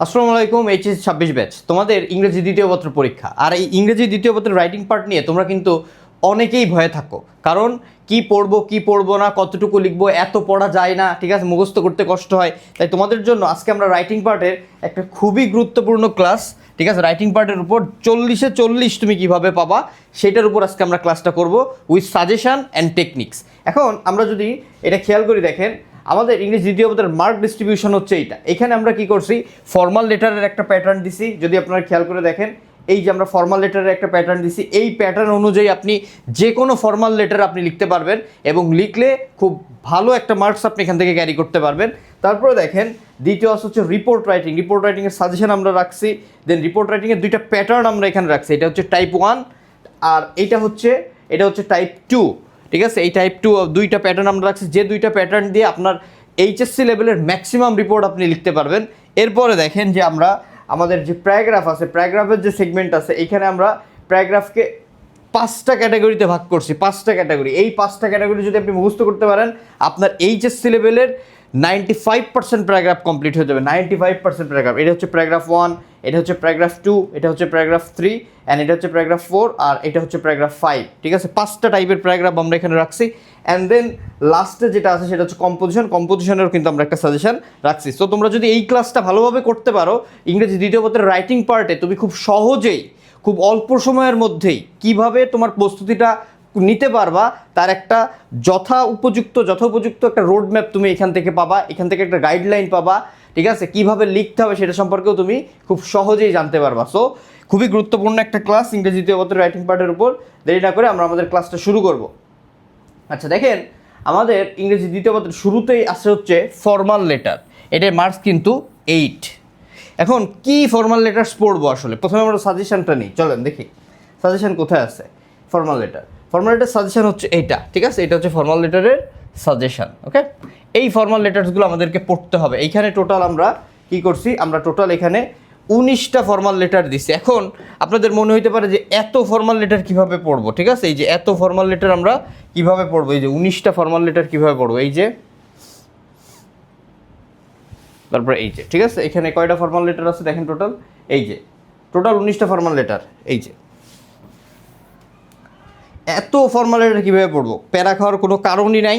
আসসালামু আলাইকুম। HS 26 batch তোমাদের ইংরেজি দ্বিতীয় পত্র পরীক্ষা। আর এই ইংরেজি দ্বিতীয় পত্রের রাইটিং পার্ট নিয়ে তোমরা কিন্তু অনেকেই ভয়ে থাকো, কারণ কি পড়বো না, কতটুকু লিখবো, এত পড়া যায় না, ঠিক আছে, মুখস্থ করতে কষ্ট হয়। তাই তোমাদের জন্য আজকে আমরা রাইটিং পার্টের একটা খুবই গুরুত্বপূর্ণ ক্লাস, ঠিক আছে, রাইটিং পার্টের উপর 40-এ 40 তুমি কিভাবে পাবা সেটার উপর আজকে আমরা ক্লাসটা করব উইথ সাজেশন অ্যান্ড টেকনিক্স। এখন আমরা যদি এটা খেয়াল করি, দেখেন আমাদের ইংলিশ দ্বিতীয় পত্রের মার্ক ডিস্ট্রিবিউশন হচ্ছে এইটা। এখানে আমরা কি করছি, ফর্মাল লেটারের একটা প্যাটার্ন দিছি। যদি আপনারা খেয়াল করে দেখেন, এই যে আমরা ফর্মাল লেটারের একটা প্যাটার্ন দিছি, এই প্যাটার্ন অনুযায়ী আপনি যে কোনো ফর্মাল লেটার আপনি লিখতে পারবেন এবং লিখলে খুব ভালো একটা মার্কস আপনি এখান থেকে ক্যারি করতে পারবেন। তারপরে দেখেন দ্বিতীয় হচ্ছে রিপোর্ট রাইটিং। রিপোর্ট রাইটিংয়ের সাজেশন আমরা রাখছি, দেন রিপোর্ট রাইটিংয়ের দুইটা প্যাটার্ন আমরা এখানে রাখছি। এটা হচ্ছে টাইপ 1 আর এটা হচ্ছে টাইপ 2, ঠিক আছে। এই টাইপ 2 দুইটা প্যাটার্ন আমরা রাখছি, যে দুইটা প্যাটার্ন দিয়ে আপনার এইচএসসি লেভেলের ম্যাক্সিমাম রিপোর্ট আপনি লিখতে পারবেন। এরপরে দেখেন যে আমাদের যে প্যারাগ্রাফ আছে, প্যারাগ্রাফের যে সেগমেন্ট আছে, এইখানে আমরা প্যারাগ্রাফকে 5টা ক্যাটাগরিতে ভাগ করছি। 5টা ক্যাটাগরি, এই 5টা ক্যাটাগরি যদি আপনি মুখস্থ করতে পারেন, আপনার এইচএসসি লেভেলের 95% প্যারাগ্রাফ কমপ্লিট হয়ে যাবে। 95% প্যারাগ্রাফ। এটা হচ্ছে প্যারাগ্রাফ 1, এটা হচ্ছে প্যারাগ্রাফ 2, এটা হচ্ছে প্যারাগ্রাফ 3, অ্যান্ড এটা হচ্ছে প্যারাগ্রাফ 4, আর এটা হচ্ছে প্যারাগ্রাফ 5, ঠিক আছে। 5টা টাইপের প্যারাগ্রাফ আমরা এখানে রাখছি। অ্যান্ড দেন লাস্টে যেটা আছে সেটা হচ্ছে কম্পোজিশনেরও কিন্তু আমরা একটা সাজেশন রাখছি। সো তোমরা যদি এই ক্লাসটা ভালোভাবে করতে পারো, ইংরেজি দ্বিতীয় পত্রের রাইটিং পার্টে তুমি খুব সহজেই, খুব অল্প সময়ের মধ্যেই কিভাবে তোমার প্রস্তুতিটা নিতে পারবা তার একটা যথোপযুক্ত একটা রোড ম্যাপ তুমি এখান থেকে পাবা, এখান থেকে একটা গাইডলাইন পাবা, ঠিক আছে। কিভাবে লিখতে হবে সেটা সম্পর্কেও তুমি খুব সহজেই জানতে পারবা। সো খুবই গুরুত্বপূর্ণ একটা ক্লাস ইংরেজি দ্বিতীয় পত্রের রাইটিং পার্টের উপর। দেরি না করে আমরা আমাদের ক্লাসটা শুরু করব। আচ্ছা দেখেন, আমাদের ইংরেজি দ্বিতীয় পত্রের শুরুতেই আসে হচ্ছে ফর্মাল লেটার। এটার মার্কস কিন্তু 8। এখন কি ফর্মাল লেটার্স পড়বো আসলে, প্রথমে আমরা সাজেশনটা নিই, চলেন দেখি সাজেশন কোথায় আছে। ফর্মাল লেটার সাজেশন হচ্ছে এইটা, ঠিক আছে। এটা হচ্ছে ফর্মাল লেটারের সাজেশন, ওকে। এই ফর্মাল লেটার্সগুলো আমাদেরকে পড়তে হবে। এইখানে টোটাল আমরা কি করছি, আমরা টোটাল এখানে 19টা ফর্মাল লেটার দিছি। এখন আপনাদের মনে হইতে পারে যে এত ফর্মাল লেটার কিভাবে পড়বো, ঠিক আছে। এই যে এত ফর্মাল লেটার আমরা কিভাবে পড়বো, এই যে 19টা ফর্মাল লেটার কিভাবে পড়বো, এই যে তারপরে এই যে, ঠিক আছে। এখানে কয়টা ফর্মাল লেটার আছে দেখেন, এই যে টোটাল 19টা ফর্মাল লেটার। এই যে এত ফর্মাল লেটার কীভাবে পড়বো, প্যারা খাওয়ার কোনো কারণই নাই।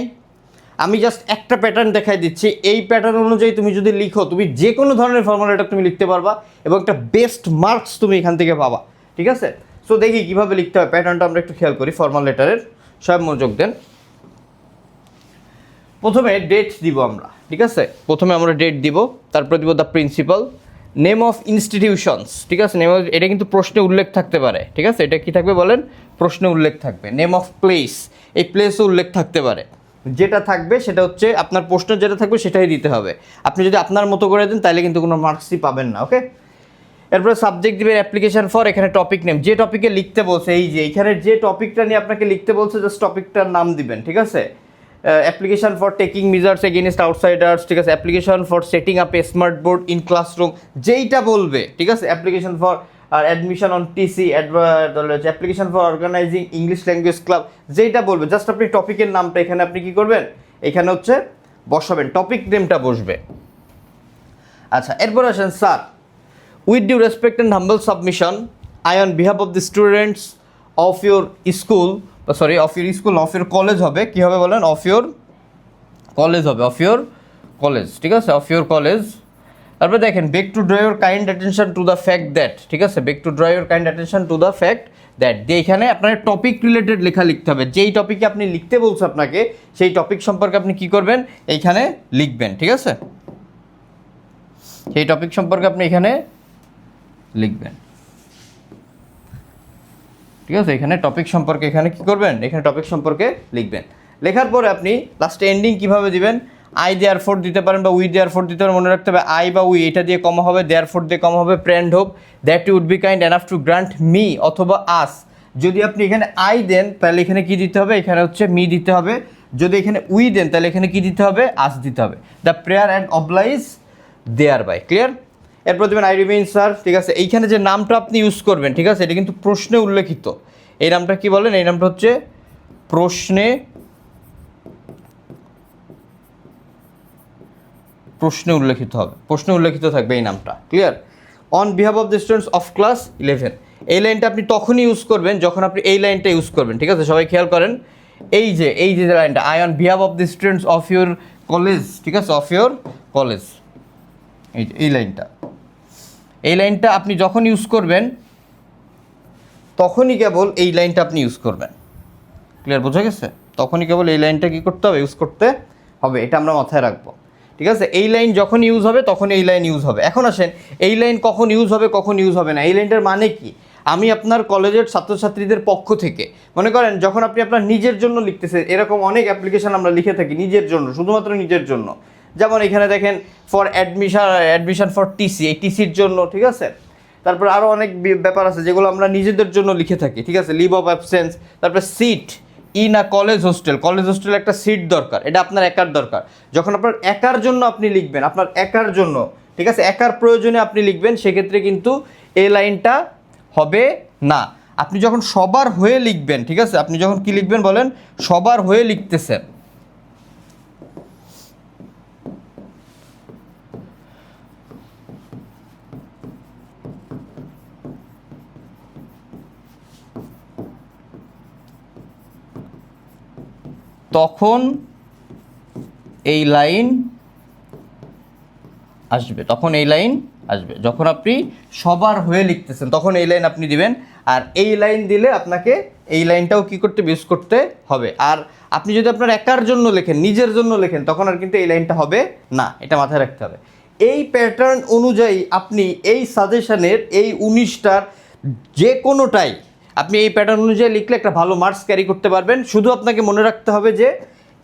আমি জাস্ট একটা প্যাটার্ন দেখাই দিচ্ছি, এই প্যাটার্ন অনুযায়ী তুমি যদি লিখো, তুমি যে কোনো ধরনের ফর্মাল লেটার তুমি লিখতে পারবা এবং একটা বেস্ট মার্কস তুমি এখান থেকে পাবা, ঠিক আছে। সো দেখি কীভাবে লিখতে হয়, প্যাটার্নটা আমরা একটু খেয়াল করি ফর্মাল লেটারের। সব মনোযোগ দেন। প্রথমে ডেট দিব আমরা, ঠিক আছে। প্রথমে আমরা ডেট দিব, তারপরে দিব the principal, name of institutions, ঠিক আছে। নেম অফ, এটা কিন্তু প্রশ্নে উল্লেখ থাকতে পারে, ঠিক আছে। এটা কি থাকবে বলেন, প্রশ্নে উল্লেখ থাকবে। নেম অফ প্লেস, এই প্লেসও উল্লেখ থাকতে পারে। যেটা থাকবে সেটা হচ্ছে আপনার প্রশ্ন যেটা থাকবে সেটাই দিতে হবে। আপনি যদি আপনার মতো করে দেন তাহলে কিন্তু কোনো মার্কসই পাবেন না, ওকে। এরপরে সাবজেক্ট দিবেন অ্যাপ্লিকেশন ফর, এখানে টপিক নেম, যে টপিকে লিখতে বলছে, এই যে এখানে যে টপিকটা নিয়ে আপনাকে লিখতে বলছে জাস্ট টপিকটার নাম দিবেন, ঠিক আছে। Application for taking measures against outsiders, ঠিক আছে। Application for setting up a smart board in classroom, যেইটা বলবে, ঠিক আছে। অ্যাপ্লিকেশন ফর আর admission on TC, application for organising English language club, যেইটা বলবে জাস্ট আপনি টপিকের নামটা এখানে আপনি কী করবেন, এখানে হচ্ছে বসাবেন, টপিক নেমটা বসবে। আচ্ছা এরপর আসেন, sir with due respect and humble submission, I on behalf of the students of your school, of your college হবে, কী হবে বলেন, অফ ইউর কলেজ হবে, অফ ইউর কলেজ, ঠিক আছে, অফ ইউর কলেজ। তারপরে দেখেন beg to draw your kind attention to the fact that, ঠিক আছে, beg to draw your kind attention to the fact that, দিয়ে এখানে আপনার টপিক রিলেটেড লেখা লিখতে হবে। যেই টপিকে আপনি লিখতে বলছে আপনাকে, সেই টপিক সম্পর্কে আপনি কী করবেন, এইখানে লিখবেন, ঠিক আছে। সেই টপিক সম্পর্কে আপনি এখানে লিখবেন, ঠিক আছে। এখানে টপিক সম্পর্কে এখানে কী করবেন, এখানে টপিক সম্পর্কে লিখবেন। লেখার পরে আপনি লাস্টে এন্ডিং কীভাবে দিবেন, আই দেয়ার ফোর দিতে পারেন বা উই দেয়ার ফোর দিতে পারেন। মনে রাখতে হবে আই বা উই এটা দিয়ে কমা হবে, দেয়ার ফোর দিয়ে কমা হবে। প্র্যান্ড hope that you would be kind enough to grant me, অথবা আস। যদি আপনি এখানে আই দেন তাহলে এখানে কী দিতে হবে, এখানে হচ্ছে মি দিতে হবে। যদি এখানে উই দেন তাহলে এখানে কী দিতে হবে, আস দিতে হবে। The prayer and oblige thereby, clear. এরপর দেবেন আই রিমেইন স্যার, ঠিক আছে। এইখানে যে নামটা আপনি ইউজ করবেন, ঠিক আছে, এটা কিন্তু প্রশ্নে উল্লেখিত। এই নামটা কি বলেন, এই নামটা হচ্ছে প্রশ্নে প্রশ্নে উল্লেখিত হবে, প্রশ্নে উল্লেখিত থাকবে এই নামটা। Clear? On behalf of the students of class 11, এই লাইনটা আপনি তখনই ইউজ করবেন যখন আপনি এই লাইনটা ইউজ করবেন। ঠিক আছে, সবাই খেয়াল করেন। এই যে লাইনটা, I on behalf of the students of your college, ঠিক আছে, অফ ইউর কলেজ, এই লাইনটা আপনি যখন ইউজ করবেন তখনই কেবল এই লাইনটা আপনি ইউজ করবেন। ক্লিয়ার? বোঝা গেছে? তখনই কেবল এই লাইনটা কী করতে হবে, ইউজ করতে হবে, এটা আমরা মাথায় রাখবো। ঠিক আছে, এই লাইন যখন ইউজ হবে তখন এই লাইন ইউজ হবে। এখন আসেন, এই লাইন কখন ইউজ হবে কখন ইউজ হবে না, এই লাইনটার মানে কি? আমি আপনার কলেজের ছাত্রছাত্রীদের পক্ষ থেকে, মনে করেন যখন আপনি আপনার নিজের জন্য লিখতেছেন, এরকম অনেক অ্যাপ্লিকেশন আমরা লিখে থাকি নিজের জন্য, শুধুমাত্র নিজের জন্য। যেমন এখানে দেখেন ফর অ্যাডমিশন ফর টিসি, এই টিসির জন্য। ঠিক আছে, তারপর আরও অনেক ব্যাপার আছে যেগুলো আমরা নিজেদের জন্য লিখে থাকি। ঠিক আছে, লিভ অফ অ্যাবসেন্স, তারপর seat in a college hostel, college হোস্টেলে একটা সিট দরকার, এটা আপনার একার দরকার। যখন আপনার একার জন্য আপনি লিখবেন, আপনার একার জন্য, ঠিক আছে, একার প্রয়োজনে আপনি লিখবেন, সেক্ষেত্রে কিন্তু এই লাইনটা হবে না। আপনি যখন সবার হয়ে লিখবেন, ঠিক আছে, আপনি যখন কি লিখবেন বলেন, সবার হয়ে লিখতেছেন, তখন এই লাইন আসবে, তখন এই লাইন আসবে। যখন আপনি সবার হয়ে লিখতেছেন তখন এই লাইন আপনি দিবেন। আর এই লাইন দিলে আপনাকে এই লাইনটাও কী করতে, ইউজ করতে হবে। আর আপনি যদি আপনার একার জন্য লেখেন, নিজের জন্য লেখেন, তখন আর কিন্তু এই লাইনটা হবে না, এটা মাথায় রাখতে হবে। এই প্যাটার্ন অনুযায়ী আপনি এই সাজেশনের এই 19টার যে কোনোটাই আপনি এই প্যাটার্ন অনুযায়ী লিখলে একটা ভালো মার্কস ক্যারি করতে পারবেন। শুধু আপনাকে মনে রাখতে হবে যে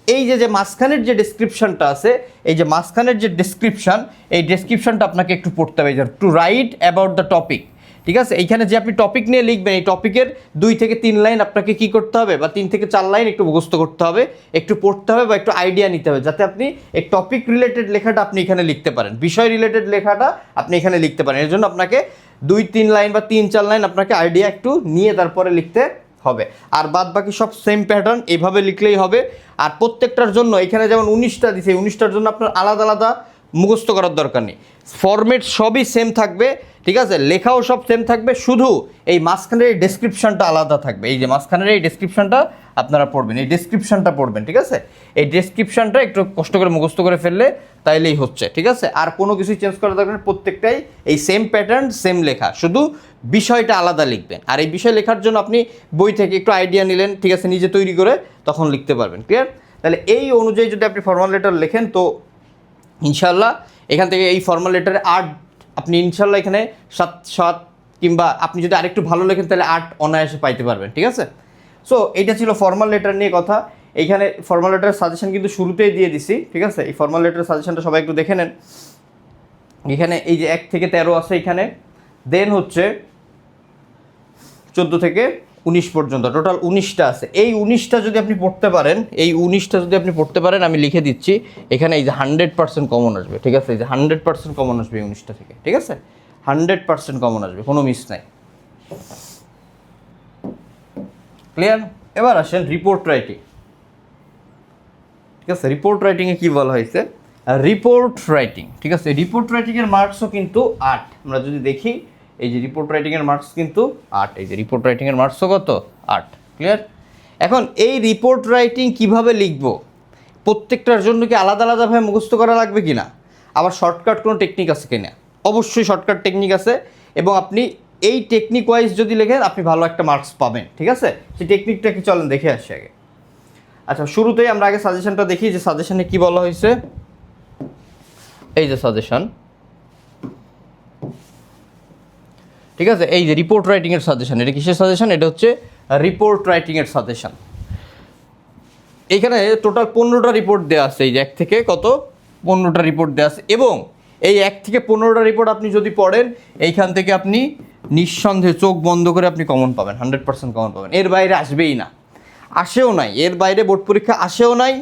এই যে মাঝখানের যে ডেসক্রিপশনটা আছে, এই যে মাঝখানের যে ডেসক্রিপশন, এই ডেসক্রিপশনটা আপনাকে একটু পড়তে হবে, to write about the topic. ঠিক আছে, এইখানে যে আপনি টপিক নিয়ে লিখবেন, এই টপিকের 2 থেকে 3 লাইন আপনাকে কি করতে হবে, বা 3 থেকে 4 লাইন একটু মুখস্থ করতে হবে, একটু পড়তে হবে, বা একটু আইডিয়া নিতে হবে, যাতে আপনি এই টপিক রিলেটেড লেখাটা আপনি এখানে লিখতে পারেন, বিষয় রিলেটেড লেখাটা আপনি এখানে লিখতে পারেন। এর জন্য আপনাকে 2-3 লাইন বা 3-4 লাইন আপনাকে আইডিয়া একটু নিয়ে তারপরে লিখতে হবে। আর বাদ বাকি সব সেম প্যাটার্ন, এইভাবে লিখলেই হবে। আর প্রত্যেকটার জন্য এখানে যেমন 19টা দিছে, 19টার জন্য আপনার আলাদা আলাদা মুখস্থ করার দরকার নেই, ফরম্যাট সবই সেম থাকবে। ঠিক আছে, লেখাও সব সেম থাকবে, শুধু এই মাঝখানের এই ডেসক্রিপশনটা আলাদা থাকবে। এই যে মাঝখানের এই ডেসক্রিপশনটা আপনারা পড়বেন, এই ডেসক্রিপশনটা পড়বেন। ঠিক আছে, এই ডেসক্রিপশনটা একটু কষ্ট করে মুখস্থ করে ফেললে তাইলেই হচ্ছে। ঠিক আছে, আর কোনো কিছুই চেঞ্জ করার দরকার নেই, প্রত্যেকটাই এই সেম প্যাটার্ন, সেম লেখা, শুধু বিষয়টা আলাদা লিখবেন। আর এই বিষয় লেখার জন্য আপনি বই থেকে একটু আইডিয়া নিলেন, ঠিক আছে, নিজে তৈরি করে তখন লিখতে পারবেন। ক্লিয়ার? তাহলে এই অনুযায়ী যদি আপনি ফর্মাল লেটার লেখেন, তো ইনশাল্লাহ এখান থেকে এই ফর্মাল লেটারে 8 আপনি ইনশাল্লাহ এখানে 7 কিংবা আপনি যদি আরেকটু ভালো লেখেন তাহলে 8 অনায়াসে পাইতে পারবেন। ঠিক আছে, সো এইটা ছিল ফর্মাল লেটার নিয়ে কথা। এইখানে ফর্মাল লেটারের সাজেশন কিন্তু শুরুতেই দিয়ে দিছি। ঠিক আছে, এই ফর্মাল লেটারের সাজেশনটা সবাই একটু দেখে নেন। এখানে এই যে 1 থেকে 13 আছে এখানে, দেন হচ্ছে 14 থেকে 19 পর্যন্ত, টোটাল 19টা আছে। এই 19টা যদি আপনি পড়তে পারেন, আমি লিখে দিচ্ছি এখানে, এই যে 100% কমন আসবে। ঠিক আছে, এই যে 100% কমন আসবে এই 19টা থেকে। ঠিক আছে, 100% কমন আসবে, কোনো মিস নাই। ক্লিয়ার? এবার আসেন রিপোর্ট রাইটিং। ঠিক আছে, রিপোর্ট রাইটিংয়ে কী বলা হয়েছে, রিপোর্ট রাইটিং। ঠিক আছে, রিপোর্ট রাইটিংয়ের মার্কসও কিন্তু 8। আমরা যদি দেখি, এই যে রিপোর্ট রাইটিংয়ের মার্কস কিন্তু 8, এই যে রিপোর্ট রাইটিংয়ের মার্কসও কত, 8। ক্লিয়ার? এখন এই রিপোর্ট রাইটিং কিভাবে লিখব, প্রত্যেকটার জন্য কি আলাদা আলাদাভাবে মুখস্থ করা লাগবে কি না, আবার শর্টকাট কোনো টেকনিক আছে কিনা? অবশ্যই শর্টকাট টেকনিক আছে, এবং আপনি এই টেকনিক ওয়াইজ যদি লেখেন আপনি ভালো একটা মার্কস পাবেন। ঠিক আছে, সেই টেকনিকটা কি চলেন দেখে আসি আগে। আচ্ছা, শুরুতেই আমরা আগে সাজেশনটা দেখি, যে সাজেশনে কি বলা হয়েছে। এই যে সাজেশন, ঠিক আছে, এই যে রিপোর্ট রাইটিংয়ের সাজেশন। এটা কিসের সাজেশন? এটা হচ্ছে রিপোর্ট রাইটিংয়ের সাজেশন। এইখানে টোটাল 15টা রিপোর্ট দেওয়া আছে, এই যে 1 থেকে কত 15টা রিপোর্ট দেওয়া আছে। এবং এই 1 থেকে 15টা রিপোর্ট আপনি যদি পড়েন, এইখান থেকে আপনি নিঃসন্দেহে চোখ বন্ধ করে আপনি কমন পাবেন, 100% কমন পাবেন। এর বাইরে আসবেই না, আসেও নাই, এর বাইরে বোর্ড পরীক্ষা আসেও নাই,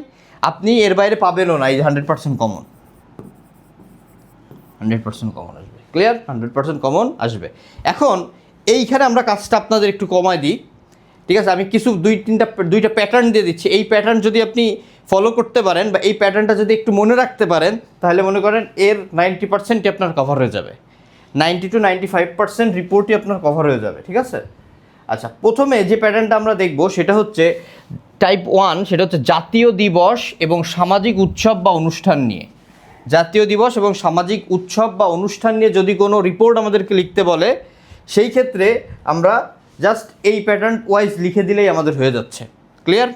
আপনি এর বাইরে পাবেনও না। এই যে 100% কমন, 100% কমন আসবে। ক্লিয়ার? 100% কমন আসবে। এখন এইখানে আমরা কাজটা আপনাদের একটু কমায় দিই। ঠিক আছে, আমি কিছু 2-3টা প্যাটার্ন দিয়ে দিচ্ছি। এই প্যাটার্ন যদি আপনি ফলো করতে পারেন বা এই প্যাটার্নটা যদি একটু মনে রাখতে পারেন, তাহলে মনে করেন এর 90%ই আপনার কভার হয়ে যাবে, 90 to 95% রিপোর্টই আপনার কভার হয়ে যাবে, ঠিক আছে? আচ্ছা, প্রথমে যে প্যাটার্নটা আমরা দেখব সেটা হচ্ছে টাইপ 1, সেটা হচ্ছে জাতীয় দিবস এবং সামাজিক উৎসব বা অনুষ্ঠান নিয়ে। জাতীয় দিবস এবং সামাজিক উৎসব বা অনুষ্ঠান নিয়ে যদি কোনো রিপোর্ট আমাদেরকে লিখতে বলে, সেই ক্ষেত্রে আমরা জাস্ট এই প্যাটার্ন ওয়াইজ লিখে দিলেই আমাদের হয়ে যাচ্ছে। ক্লিয়ার?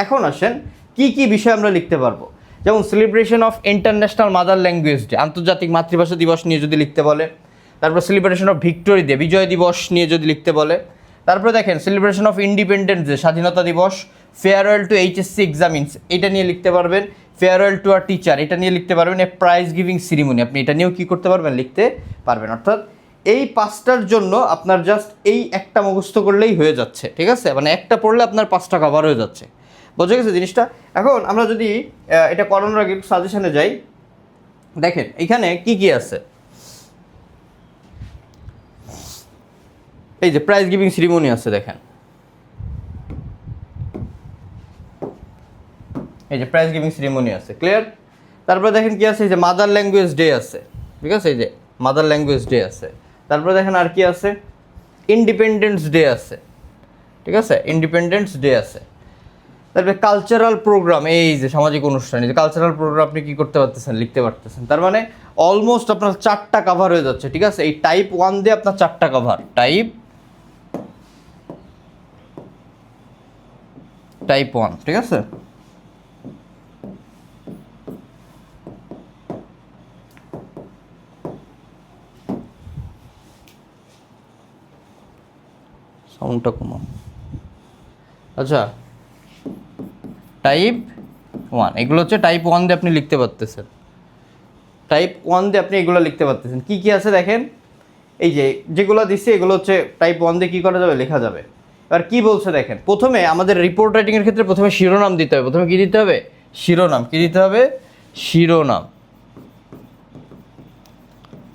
এখন আসেন কি কি বিষয় আমরা লিখতে পারবো। যেমন celebration of international mother language day, আন্তর্জাতিক মাতৃভাষা দিবস নিয়ে যদি লিখতে বলে। তারপর সেলিব্রেশন অফ ভিক্টোরি ডে, বিজয় দিবস নিয়ে যদি লিখতে বলে। তারপরে দেখেন সেলিব্রেশন অফ ইন্ডিপেন্ডেন্স ডে, স্বাধীনতা দিবস। ফেয়ারওয়েল টু এইচএসসি এক্সামিনস, এটা নিয়ে লিখতে পারবেন। ফেয়ারওয়েল টু আর টিচার, এটা নিয়ে লিখতে পারবেন। এ প্রাইজ গিভিং সিরিমনি, আপনি এটা নিয়েও কী করতে পারবেন, লিখতে পারবেন। অর্থাৎ এই 5টার জন্য আপনার জাস্ট এই একটা মুখস্থ করলেই হয়ে যাচ্ছে, ঠিক আছে? মানে একটা পড়লে আপনার 5টা কভার হয়ে যাচ্ছে। বোঝা গেছে জিনিসটা? এখন আমরা যদি এটা করানোর আগে সাজেশনে যাই, দেখেন এখানে কি কি আছে। এই যে প্রাইজ গিভিং সিরিমনি আছে, দেখেন এই যে প্রাইজ গিভিং সিরিমনি আছে। ক্লিয়ার? তারপরে দেখেন কি আছে, এই যে মাদার ল্যাঙ্গুয়েজ ডে আছে, ঠিক আছে? এই যে মাদার ল্যাঙ্গুয়েজ ডে আছে। তারপরে দেখেন আর কি আছে, ইন্ডিপেন্ডেন্স ডে আছে, ঠিক আছে? ইন্ডিপেন্ডেন্স ডে আছে। তারপরে কালচারাল প্রোগ্রাম, এই যে সামাজিক অনুষ্ঠান, এই যে কালচারাল প্রোগ্রাম আপনি কী করতে পারতেছেন, লিখতে পারতেছেন। তার মানে অলমোস্ট আপনার 4টা কভার হয়ে যাচ্ছে, ঠিক আছে? এই টাইপ 1 দিয়ে আপনার 4টা কভার, টাইপ 1, ঠিক আছে? সাউন্ডটা কমাও। আচ্ছা, টাইপ 1, এগুলো হচ্ছে টাইপ 1 দিয়ে আপনি লিখতে পারতেছেন। টাইপ 1 দিয়ে আপনি এগুলো লিখতে পারতেছেন। কি কি আছে দেখেন, এই যে যেগুলো দিচ্ছে এগুলো হচ্ছে টাইপ 1 দিয়ে কী করা যাবে, লেখা যাবে। এবার কী বলছে দেখেন, প্রথমে আমাদের রিপোর্ট রাইটিংয়ের ক্ষেত্রে প্রথমে শিরোনাম দিতে হবে। প্রথমে কী দিতে হবে, শিরোনাম। কী দিতে হবে, শিরোনাম।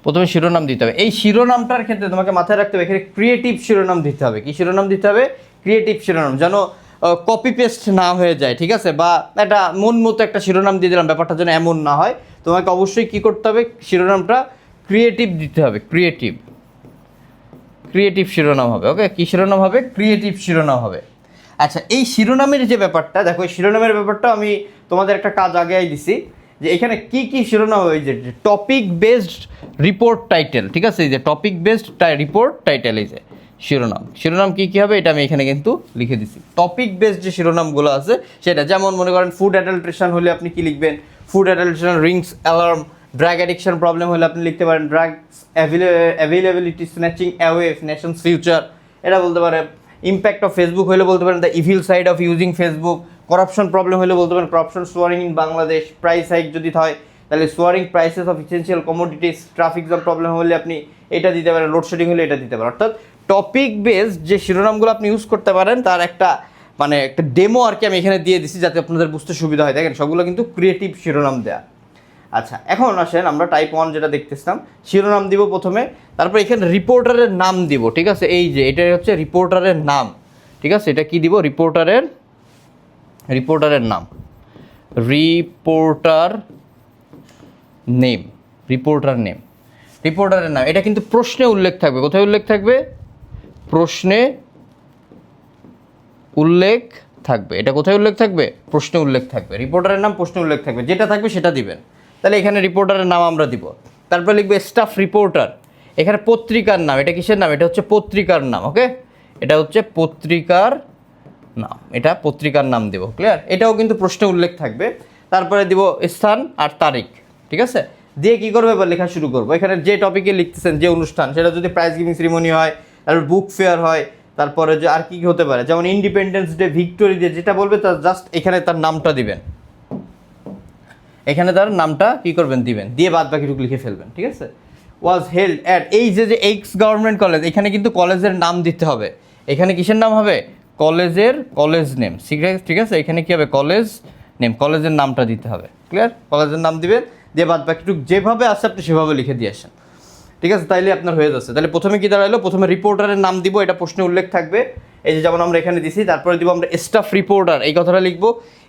প্রথমে শিরোনাম দিতে হবে। এই শিরোনামটার ক্ষেত্রে তোমাকে মাথায় রাখতে হবে এখানে ক্রিয়েটিভ শিরোনাম দিতে হবে। কি শিরোনাম দিতে হবে, ক্রিয়েটিভ শিরোনাম, যেন কপি পেস্ট না হয়ে যায়, ঠিক আছে? বা একটা মন মতো একটা শিরোনাম দিয়ে দিলাম, ব্যাপারটা যেন এমন না হয়। তোমাকে অবশ্যই কী করতে হবে, শিরোনামটা ক্রিয়েটিভ দিতে হবে। ক্রিয়েটিভ, ক্রিয়েটিভ শিরোনাম হবে। ওকে, কী শিরোনাম হবে, ক্রিয়েটিভ শিরোনাম হবে। আচ্ছা, এই শিরোনামের যে ব্যাপারটা দেখো, এই শিরোনামের ব্যাপারটা আমি তোমাদের একটা কাজ আগেই দিছি, যে এখানে কি কি শিরোনাম হবে, যে টপিক বেসড রিপোর্ট টাইটেল, ঠিক আছে? এই যে টপিক বেসড রিপোর্ট টাইটেল, এই যে শিরোনাম। শিরোনাম কী কী হবে এটা আমি এখানে কিন্তু লিখে দিছি। টপিক বেসড যে শিরোনামগুলো আছে সেটা, যেমন মনে করেন ফুড অ্যাডাল্ট্রেশন হলে আপনি কি লিখবেন, food adulteration Rings alarm. Drug addiction problem হলে আপনি লিখতে পারেন drugs availability snatching away Nations future, এটা বলতে পারেন। ইম্প্যাক্ট অফ ফেসবুক হলে বলতে পারেন the evil side of using Facebook. Corruption problem হলে বলতে পারেন corruption soaring in Bangladesh. Price hike যদি হয় তাহলে soaring prices of essential commodities. Traffic jam problem হলে আপনি এটা দিতে পারেন। লোডশেডিং হলে এটা দিতে পারেন। অর্থাৎ টপিক বেসড যে শিরোনামগুলো আপনি ইউজ করতে পারেন তার একটা মানে একটা ডেমো আর কি আমি এখানে দিয়ে দিছি, যাতে আপনাদের বুঝতে সুবিধা হয়। দেখেন সবগুলো কিন্তু ক্রিয়েটিভ শিরোনাম দেয়া। আচ্ছা, এখন আসেন আমরা টাইপ 1 যেটা দেখতেছিলাম, শিরোনাম দিব প্রথমে, তারপর এখানে রিপোর্টারের নাম দিব, ঠিক আছে? এই যে এটা হচ্ছে রিপোর্টারের নাম, ঠিক আছে? এটা কি দিব, রিপোর্টারের নাম, রিপোর্টার নেম, রিপোর্টারের নাম। এটা কিন্তু প্রশ্নে উল্লেখ থাকবে। কোথায় উল্লেখ থাকবে, প্রশ্নে উল্লেখ থাকবে। এটা কোথায় উল্লেখ থাকবে, প্রশ্নে উল্লেখ থাকবে। রিপোর্টারের নাম প্রশ্নে উল্লেখ থাকবে, যেটা থাকবে সেটা দিবেন। তাহলে এখানে রিপোর্টারের নাম আমরা দিব। তারপরে লিখবে স্টাফ রিপোর্টার। এখানে পত্রিকার নাম, এটা কিসের নাম, এটা হচ্ছে পত্রিকার নাম। ওকে, এটা হচ্ছে পত্রিকার নাম, এটা পত্রিকার নাম দেব। ক্লিয়ার? এটাও কিন্তু প্রশ্নে উল্লেখ থাকবে। তারপরে দিব স্থান আর তারিখ, ঠিক আছে? দিয়ে কী করবো, এবার লেখা শুরু করবো। এখানে যে টপিকে লিখতেছেন, যে অনুষ্ঠান, সেটা যদি প্রাইজ গিভিং সেরিমনি হয়, তারপর বুক ফেয়ার হয়, তারপরে যে আর কী হতে পারে, যেমন ইন্ডিপেন্ডেন্স ডে, ভিক্টোরি ডে, যেটা বলবে তার জাস্ট এখানে তার নামটা দিবেন। এখানে তার নামটা কী করবেন, দিবেন, দিয়ে বাদ বাকিটুকু লিখে ফেলবেন, ঠিক আছে? ওয়াজ হেল্ড অ্যাট, এই যে এক্স গভর্নমেন্ট কলেজ, এখানে কিন্তু কলেজের নাম দিতে হবে। এখানে কিসের নাম হবে, কলেজ নেম, ঠিক আছে? এখানে কী হবে, কলেজ নেম, কলেজের নামটা দিতে হবে। ক্লিয়ার? কলেজের নাম দিবেন, দিয়ে বাদ বাকিটুকু যেভাবে আছে আপনি সেভাবে লিখে দিয়ে আসেন। ঠিক আছে, তাইলে আপনার হয়ে যাচ্ছে। তাহলে প্রথমে কি দাঁড়ালো, প্রথমে রিপোর্টারের নাম দিব, এটা প্রশ্নে উল্লেখ থাকবে, এই যে যেমন আমরা এখানে দিছি। তারপরে দিব আমরা স্টাফ রিপোর্টার, এই কথাটা লিখবো,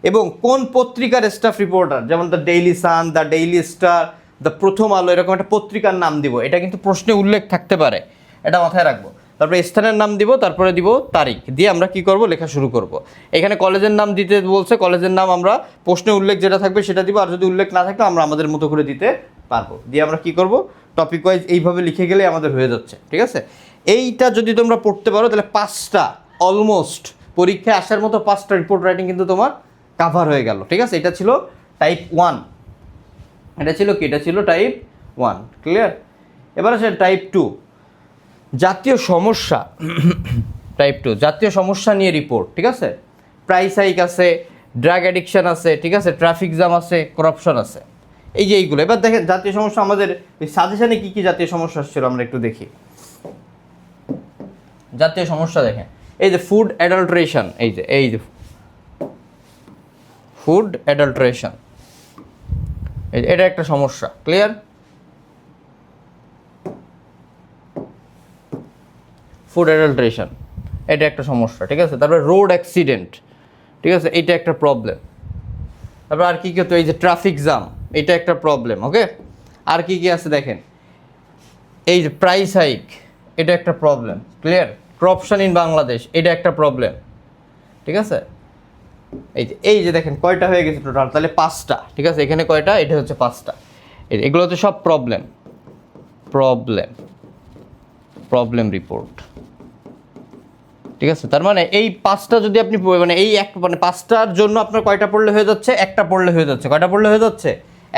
এবং কোন পত্রিকার স্টাফ রিপোর্টার, যেমন the daily sun, the daily star, the Prothom Alo, এরকম একটা পত্রিকার নাম দিব। এটা কিন্তু প্রশ্নে উল্লেখ থাকতে পারে, এটা মাথায় রাখবো। তারপরে স্থানের নাম দিব, তারপরে দিব তারিখ, দিয়ে আমরা কি করব, লেখা শুরু করব। এখানে কলেজের নাম দিতে বলছে, কলেজের নাম আমরা প্রশ্নে উল্লেখ যেটা থাকবে সেটা দিব, আর যদি উল্লেখ না থাকলে আমরা আমাদের মতো করে দিতে পারবো। দিয়ে আমরা কি করব, টপিক ওয়াইজ এইভাবে লিখে গেলে আমাদের হয়ে যাচ্ছে। ঠিক আছে, এইটা যদি তোমরা পড়তে পারো তাহলে 5টা অলমোস্ট পরীক্ষায় আসার মতো 5টা রিপোর্ট রাইটিং কিন্তু তোমার কাভার হয়ে গেল। ঠিক আছে, এটা ছিল টাইপ 1, এটা ছিল কি, এটা ছিল টাইপ 1, ক্লিয়ার। এবার আসে টাইপ 2, জাতীয় সমস্যা। টাইপ 2 জাতীয় সমস্যা নিয়ে রিপোর্ট। ঠিক আছে, প্রাইস হাইক আছে, ড্রাগ অ্যাডিকশন আছে, ঠিক আছে, ট্রাফিক জ্যাম আছে, করাপশন আছে, এই যে এইগুলো। এবার দেখেন জাতীয় সমস্যা আমাদের সাজেশনে কী কী জাতীয় সমস্যা আসছিল আমরা একটু দেখি। জাতীয় সমস্যা দেখেন, এই যে ফুড অ্যাডাল্ট্রেশন, এই যে ফুড অ্যাডাল্ট্রেশন, এটা একটা সমস্যা, ক্লিয়ার। ফুড অ্যাডাল্ট্রেশন এটা একটা সমস্যা। ঠিক আছে, তারপরে রোড অ্যাক্সিডেন্ট, ঠিক আছে, এটা একটা প্রবলেম। তারপর আর কী কী হতো, এই যে ট্রাফিক জ্যাম, এটা একটা প্রবলেম। ওকে, আর কি কি আছে দেখেন, এই যে প্রাইস হাইক, এটা একটা problem, clear. Corruption in Bangladesh, এটা একটা প্রবলেম। ঠিক আছে, এই যে দেখেন কয়টা হয়ে গেছে টোটাল, তাহলে 5টা। ঠিক আছে, এখানে কয়টা, এটা হচ্ছে 5টা। এগুলো হচ্ছে সব প্রবলেম, প্রবলেম রিপোর্ট। ঠিক আছে, তার মানে এই 5টা যদি আপনি মানে এই এক মানে 5টার জন্য আপনার কয়টা পড়লে হয়ে যাচ্ছে, একটা পড়লে হয়ে যাচ্ছে। কয়টা পড়লে হয়ে যাচ্ছে,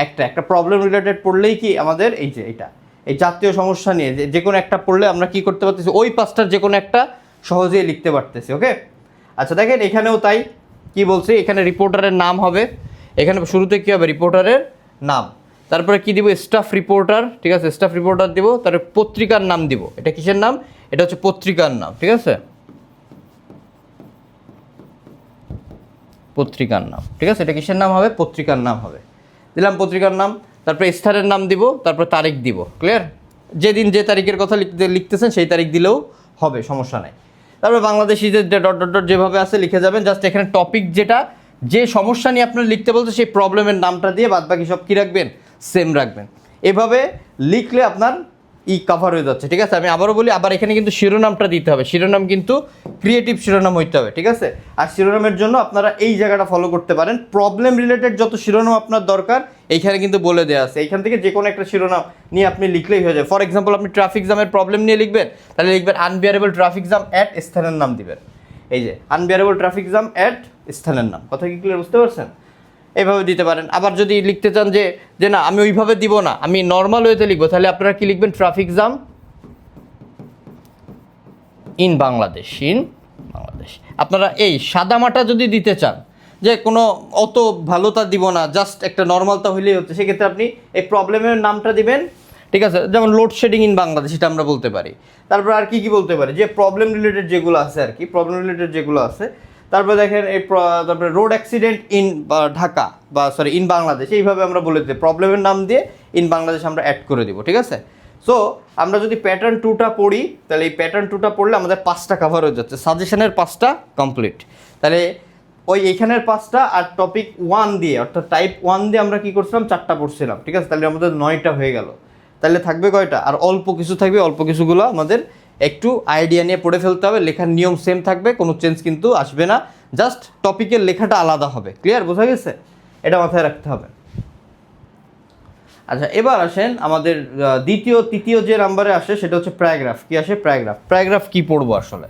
একটা প্রবলেম রিলেটেড পড়লেই কি আমাদের এই যে এটা, এই জাতীয় সমস্যা নিয়ে যে কোনো একটা পড়লে আমরা কি করতে পারতেছি, ওই 5টার যে কোনো একটা সহজেই লিখতে পারতেছি। ওকে, আচ্ছা দেখেন এখানেও তাই, কি বলছি, এখানে রিপোর্টারের নাম হবে, এখানে শুরুতে কি হবে, রিপোর্টারের নাম, তারপরে কি দিব, স্টাফ রিপোর্টার। ঠিক আছে, স্টাফ রিপোর্টার দিব, তারপরে পত্রিকার নাম দিব, এটা কিসের নাম, এটা হচ্ছে পত্রিকার নাম। ঠিক আছে, পত্রিকার নাম। ঠিক আছে, এটা কিসের নাম হবে, পত্রিকার নাম হবে। দিলাম পত্রিকার নাম, তারপরে স্থানের নাম দিব, তারপর তারিখ দিব, ক্লিয়ার। যেদিন যে তারিখের কথা লিখতেছেন সেই তারিখ দিলেও হবে, সমস্যা নাই। তারপরে বাংলাদেশি যে ডট ডট ডট যেভাবে আছে লিখে যাবেন, জাস্ট এখানে টপিক যেটা, যে সমস্যা নিয়ে আপনার লিখতে বলতে সেই প্রবলেমের নামটা দিয়ে বাদ বাকি সব কী রাখবেন, সেম রাখবেন। এভাবে লিখলে আপনার কভার হয়ে যাচ্ছে। ঠিক আছে, আমি আবারও বলি, আবার এখানে কিন্তু শিরোনামটা দিতে হবে, শিরোনাম কিন্তু ক্রিয়েটিভ শিরোনাম হইতে হবে। ঠিক আছে, আর শিরোনামের জন্য আপনারা এই জায়গাটা ফলো করতে পারেন, প্রবলেম রিলেটেড যত শিরোনাম আপনার দরকার এইখানে কিন্তু বলে দেওয়া আছে। এইখান থেকে যে কোনো একটা শিরোনাম নিয়ে আপনি লিখলেই হয়ে যায়। ফর এক্সাম্পল আপনি ট্রাফিক জ্যামের প্রবলেম নিয়ে লিখবেন, তাহলে লিখবেন আনবিয়ারেবল ট্রাফিক জ্যাম অ্যাট স্থানের নাম দিবেন। এই যে আনবিয়ারেবল ট্রাফিক জ্যাম অ্যাট স্থানের নাম, কথা কি ক্লিয়ার, বুঝতে পারছেন? এইভাবে দিতে পারেন। আবার যদি লিখতে চান যে না আমি ওইভাবে দিব না, আমি নর্মাল ওয়েতে লিখবো, তাহলে আপনারা কি লিখবেন, ট্রাফিক জ্যাম ইন বাংলাদেশ, আপনারা এই সাদামাটা যদি দিতে চান, যে কোনো অত ভালোতা দিব না, জাস্ট একটা নর্মালতা হইলেই হচ্ছে, সেক্ষেত্রে আপনি এই প্রবলেমের নামটা দিবেন। ঠিক আছে, যেমন লোডশেডিং ইন বাংলাদেশ, এটা আমরা বলতে পারি। তারপর আর কি বলতে পারি, যে প্রবলেম রিলেটেড যেগুলো আছে আর কি, প্রবলেম রিলেটেড যেগুলো আছে। তারপরে দেখেন এই তারপরে রোড অ্যাক্সিডেন্ট ইন ঢাকা বা সরি ইন বাংলাদেশ, এইভাবে আমরা বলে দিই, প্রবলেমের নাম দিয়ে ইন বাংলাদেশ আমরা অ্যাড করে দিব। ঠিক আছে, সো আমরা যদি প্যাটার্ন 2টা পড়ি, তাহলে এই প্যাটার্ন 2টা পড়লে আমাদের 5টা কভার হয়ে যাচ্ছে, সাজেশনের 5টা কমপ্লিট। তাহলে ওই এইখানের 5টা আর টপিক 1 দিয়ে, অর্থাৎ টাইপ 1 দিয়ে আমরা কি করছিলাম, 4টা পড়ছিলাম। ঠিক আছে, তাহলে আমাদের 9টা হয়ে গেল। তাহলে থাকবে কয়টা, আর অল্প কিছু থাকবে, অল্প কিছুগুলো আমাদের একটু আইডিয়া নিয়ে পড়ে ফেলতে হবে। লেখার নিয়ম সেম থাকবে, কোনো চেঞ্জ কিন্তু আসবে না, জাস্ট টপিকের লেখাটা আলাদা হবে। ক্লিয়ার, বোঝা গেছে? এটা মাথায় রাখতে হবে। আচ্ছা, এবার আসেন আমাদের দ্বিতীয় তৃতীয় যে নাম্বারে আসে সেটা হচ্ছে প্যারাগ্রাফ। কি আসে, প্যারাগ্রাফ কি পড়বো আসলে?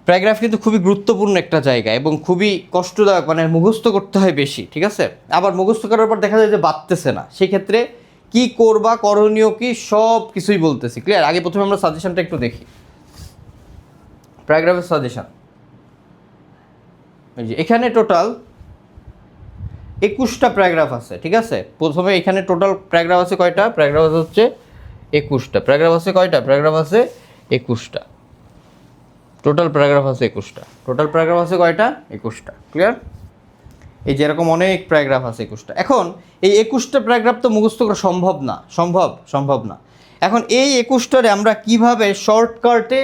প্যারাগ্রাফ কিন্তু খুবই গুরুত্বপূর্ণ একটা জায়গা এবং খুবই কষ্টদায়ক, মানে মুখস্থ করতে হয় বেশি। ঠিক আছে, আবার মুখস্থ করার পর দেখা যায় যে বাড়তেছে না, সেক্ষেত্রে কি করবা, করণীয় কি, সব কিছুই বলতেছি। ক্লিয়ার, আগে প্রথমে আমরা সাজেশনটা একটু দেখি। প্যারাগ্রাফের সাজেশন, এই যে এখানে টোটাল 21টা প্যারাগ্রাফ আছে। ঠিক আছে, প্রথমে এখানে টোটাল প্যারাগ্রাফ আছে কয়টা, প্যারাগ্রাফ হচ্ছে 21টা। প্যারাগ্রাফ আছে কয়টা, প্যারাগ্রাফ আছে 21টা। টোটাল প্যারাগ্রাফ আছে 21টা। টোটাল প্যারাগ্রাফ আছে কয়টা, 21টা। ক্লিয়ার, এই যে এরকম অনেক প্যারাগ্রাফ আছে 21টা। এখন এই 21টা প্যারাগ্রাফ তো মুখস্থ করা সম্ভব না। এখন এই 21টারে আমরা কিভাবে শর্টকাটে